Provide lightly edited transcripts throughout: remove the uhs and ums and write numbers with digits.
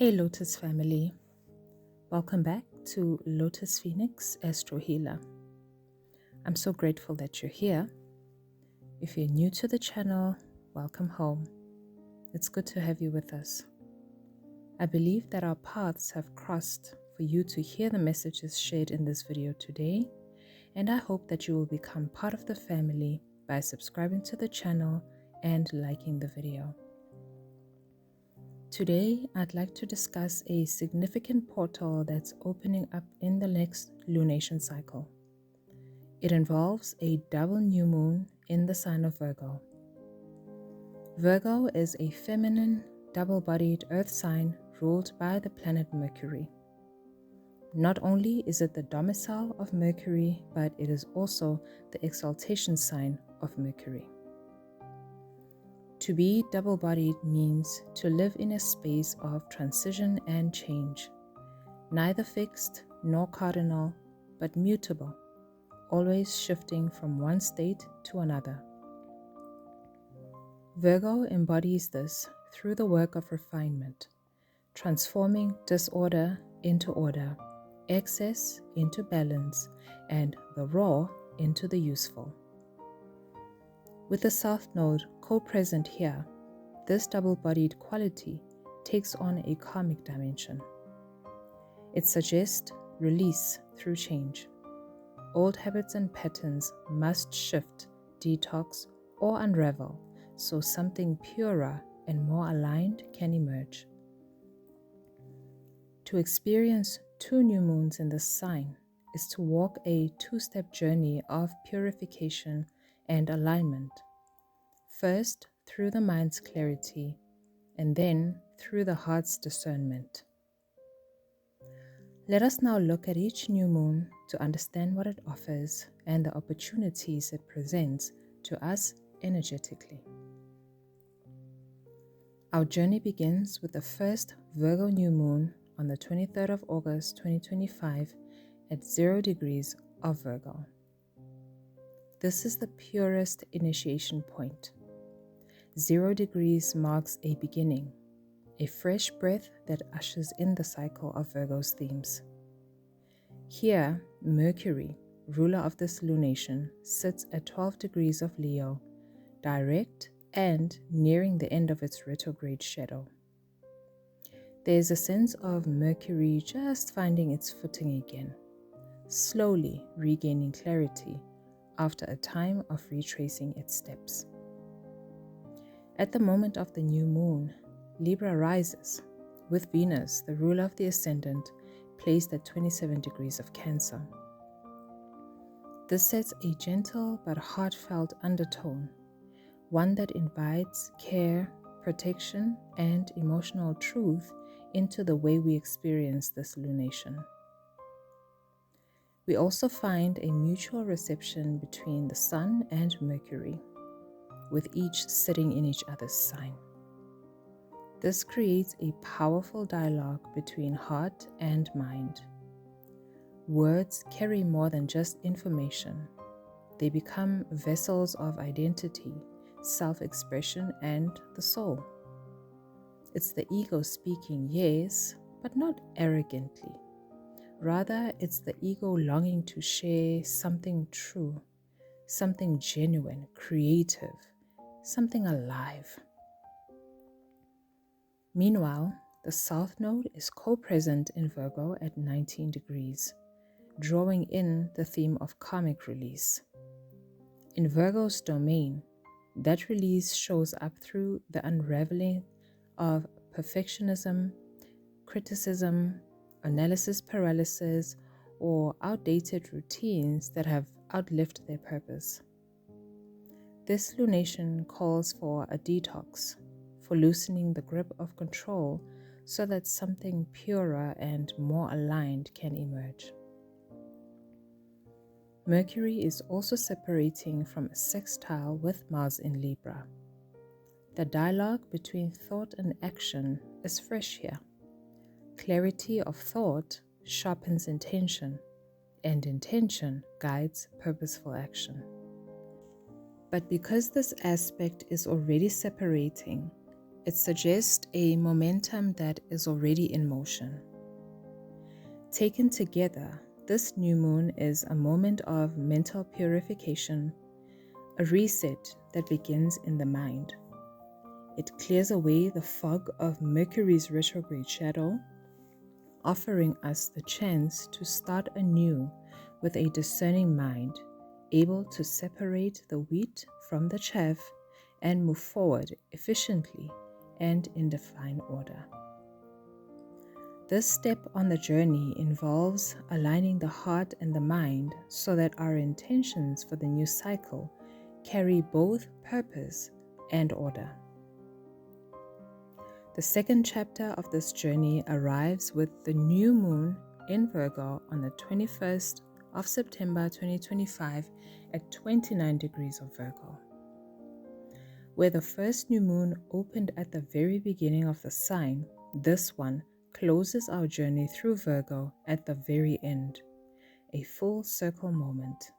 Hey Lotus family, welcome back to Lotus Phoenix Astro Healer. I'm so grateful that you're here. If you're new to the channel, welcome home. It's good to have you with us. I believe that our paths have crossed for you to hear the messages shared in this video today, and I hope that you will become part of the family by subscribing to the channel and liking the video. Today, I'd like to discuss a significant portal that's opening up in the next lunation cycle. It involves a double new moon in the sign of Virgo. Virgo is a feminine, double-bodied earth sign ruled by the planet Mercury. Not only is it the domicile of Mercury, but it is also the exaltation sign of Mercury. To be double-bodied means to live in a space of transition and change, neither fixed nor cardinal, but mutable, always shifting from one state to another. Virgo embodies this through the work of refinement, transforming disorder into order, excess into balance, and the raw into the useful. With the South Node co-present here, this double-bodied quality takes on a karmic dimension. It suggests release through change. Old habits and patterns must shift, detox, or unravel so something purer and more aligned can emerge. To experience two new moons in this sign is to walk a two-step journey of purification and alignment. First, through the mind's clarity, and then through the heart's discernment. Let us now look at each new moon to understand what it offers and the opportunities it presents to us energetically. Our journey begins with the first Virgo new moon on the 23rd of August 2025 at 0 degrees of Virgo. This is the purest initiation point. 0 degrees marks a beginning, a fresh breath that ushers in the cycle of Virgo's themes. Here, Mercury, ruler of this lunation, sits at 12 degrees of Leo, direct and nearing the end of its retrograde shadow. There is a sense of Mercury just finding its footing again, slowly regaining clarity after a time of retracing its steps. At the moment of the new moon, Libra rises, with Venus, the ruler of the ascendant, placed at 27 degrees of Cancer. This sets a gentle but heartfelt undertone, one that invites care, protection, and emotional truth into the way we experience this lunation. We also find a mutual reception between the Sun and Mercury, with each sitting in each other's sign. This creates a powerful dialogue between heart and mind. Words carry more than just information. They become vessels of identity, self-expression, and the soul. It's the ego speaking, yes, but not arrogantly. Rather, it's the ego longing to share something true, something genuine, creative, something alive. Meanwhile, the South Node is co-present in Virgo at 19 degrees, drawing in the theme of karmic release. In Virgo's domain, that release shows up through the unraveling of perfectionism, criticism, analysis paralysis, or outdated routines that have outlived their purpose. This lunation calls for a detox, for loosening the grip of control so that something purer and more aligned can emerge. Mercury is also separating from a sextile with Mars in Libra. The dialogue between thought and action is fresh here. Clarity of thought sharpens intention, and intention guides purposeful action. But because this aspect is already separating, It suggests a momentum that is already in motion. Taken together, this new moon is a moment of mental purification, a reset that begins in the mind. It clears away the fog of Mercury's retrograde shadow, offering us the chance to start anew with a discerning mind, able to separate the wheat from the chaff and move forward efficiently and in divine order. This step on the journey involves aligning the heart and the mind so that our intentions for the new cycle carry both purpose and order. The second chapter of this journey arrives with the new moon in Virgo on the 21st of September 2025 at 29 degrees of Virgo. Where the first new moon opened at the very beginning of the sign, this one closes our journey through Virgo at the very end, a full circle moment.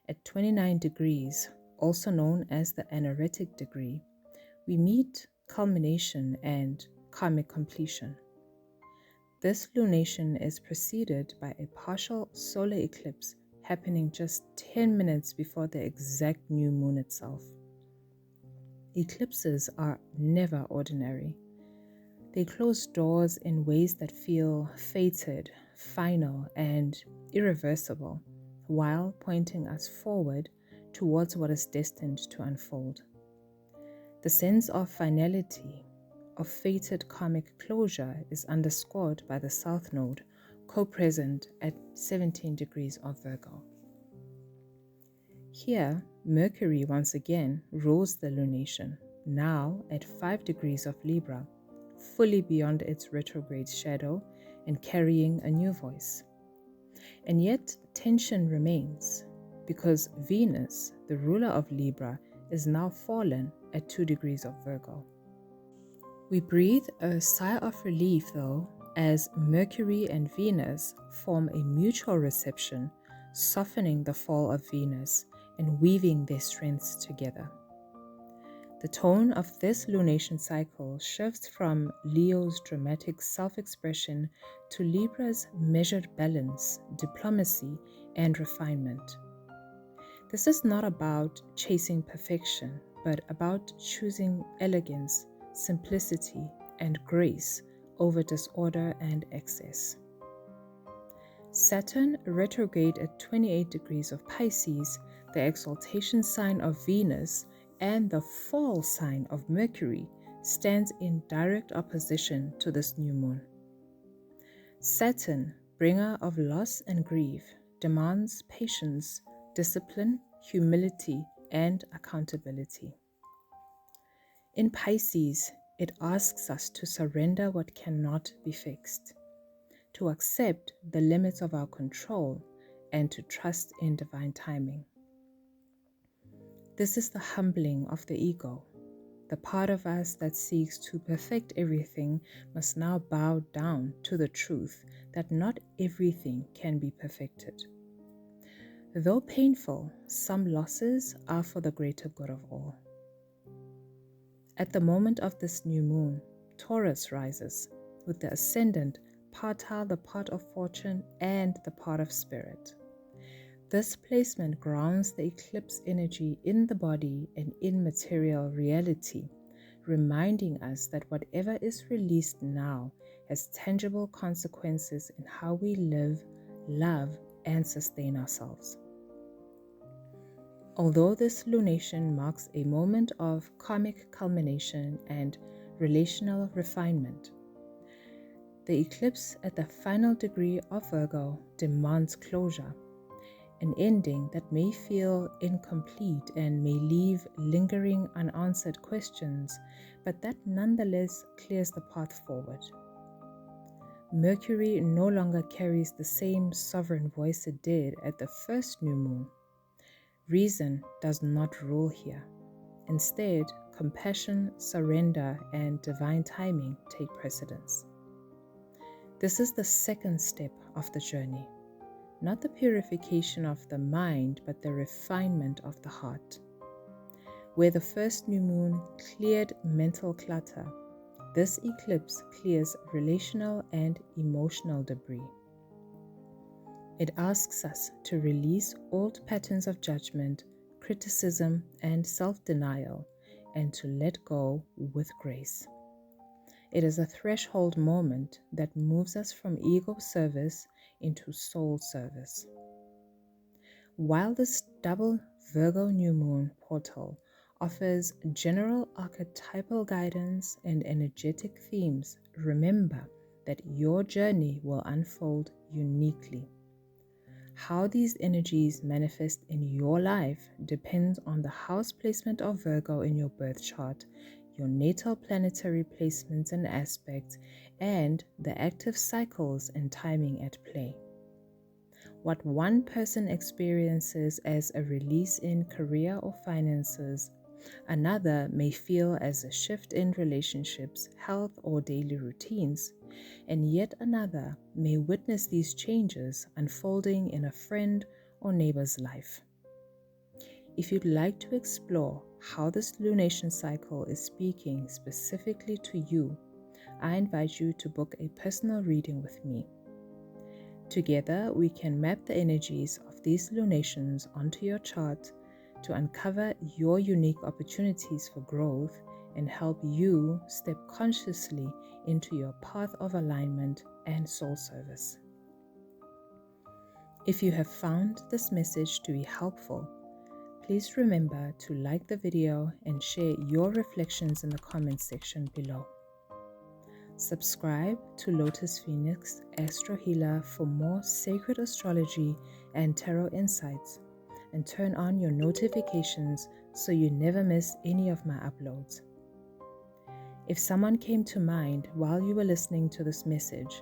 At 29 degrees, also known as the anaretic degree, we meet culmination and karmic completion. This lunation is preceded by a partial solar eclipse happening just 10 minutes before the exact new moon itself. Eclipses are never ordinary. They close doors in ways that feel fated, final, and irreversible, while pointing us forward towards what is destined to unfold. The sense of finality, of fated karmic closure, is underscored by the South Node, co-present at 17 degrees of Virgo. Here, Mercury once again rules the lunation, now at 5 degrees of Libra, fully beyond its retrograde shadow and carrying a new voice. And yet, tension remains, because Venus, the ruler of Libra, is now fallen at 2 degrees of Virgo. We breathe a sigh of relief, though, as Mercury and Venus form a mutual reception, softening the fall of Venus and weaving their strengths together. The tone of this lunation cycle shifts from Leo's dramatic self-expression to Libra's measured balance, diplomacy, and refinement. This is not about chasing perfection, but about choosing elegance, simplicity, and grace over disorder and excess. Saturn retrograde at 28 degrees of Pisces, the exaltation sign of Venus, and the fall sign of Mercury, stands in direct opposition to this new moon. Saturn, bringer of loss and grief, demands patience, discipline, humility, and accountability. In Pisces, it asks us to surrender what cannot be fixed, to accept the limits of our control, and to trust in divine timing. This is the humbling of the ego. The part of us that seeks to perfect everything must now bow down to the truth that not everything can be perfected. Though painful, some losses are for the greater good of all. At the moment of this new moon, Taurus rises, with the ascendant partile the part of fortune and the part of spirit. This placement grounds the eclipse energy in the body and in material reality, reminding us that whatever is released now has tangible consequences in how we live, love, and sustain ourselves. Although this lunation marks a moment of karmic culmination and relational refinement, the eclipse at the final degree of Virgo demands closure, an ending that may feel incomplete and may leave lingering unanswered questions, but that nonetheless clears the path forward. Mercury no longer carries the same sovereign voice it did at the first new moon. Reason does not rule here. Instead, compassion, surrender, and divine timing take precedence. This is the second step of the journey. Not the purification of the mind, but the refinement of the heart. Where the first new moon cleared mental clutter, this eclipse clears relational and emotional debris. It asks us to release old patterns of judgment, criticism, and self-denial, and to let go with grace. It is a threshold moment that moves us from ego service into soul service. While this double Virgo new moon portal offers general archetypal guidance and energetic themes, remember that your journey will unfold uniquely. How these energies manifest in your life depends on the house placement of Virgo in your birth chart, your natal planetary placements and aspects, and the active cycles and timing at play. What one person experiences as a release in career or finances, another may feel as a shift in relationships, health, or daily routines, and yet another may witness these changes unfolding in a friend or neighbor's life. If you'd like to explore how this lunation cycle is speaking specifically to you, I invite you to book a personal reading with me. Together, we can map the energies of these lunations onto your chart to uncover your unique opportunities for growth and help you step consciously into your path of alignment and soul service. If you have found this message to be helpful, please remember to like the video and share your reflections in the comments section below. Subscribe to Lotus Phoenix Astro Healer for more sacred astrology and tarot insights, and turn on your notifications so you never miss any of my uploads. If someone came to mind while you were listening to this message,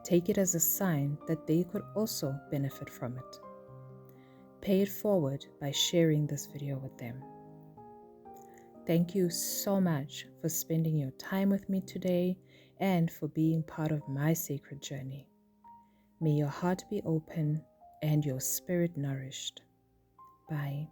take it as a sign that they could also benefit from it. Pay it forward by sharing this video with them. Thank you so much for spending your time with me today and for being part of my sacred journey. May your heart be open and your spirit nourished. Bye.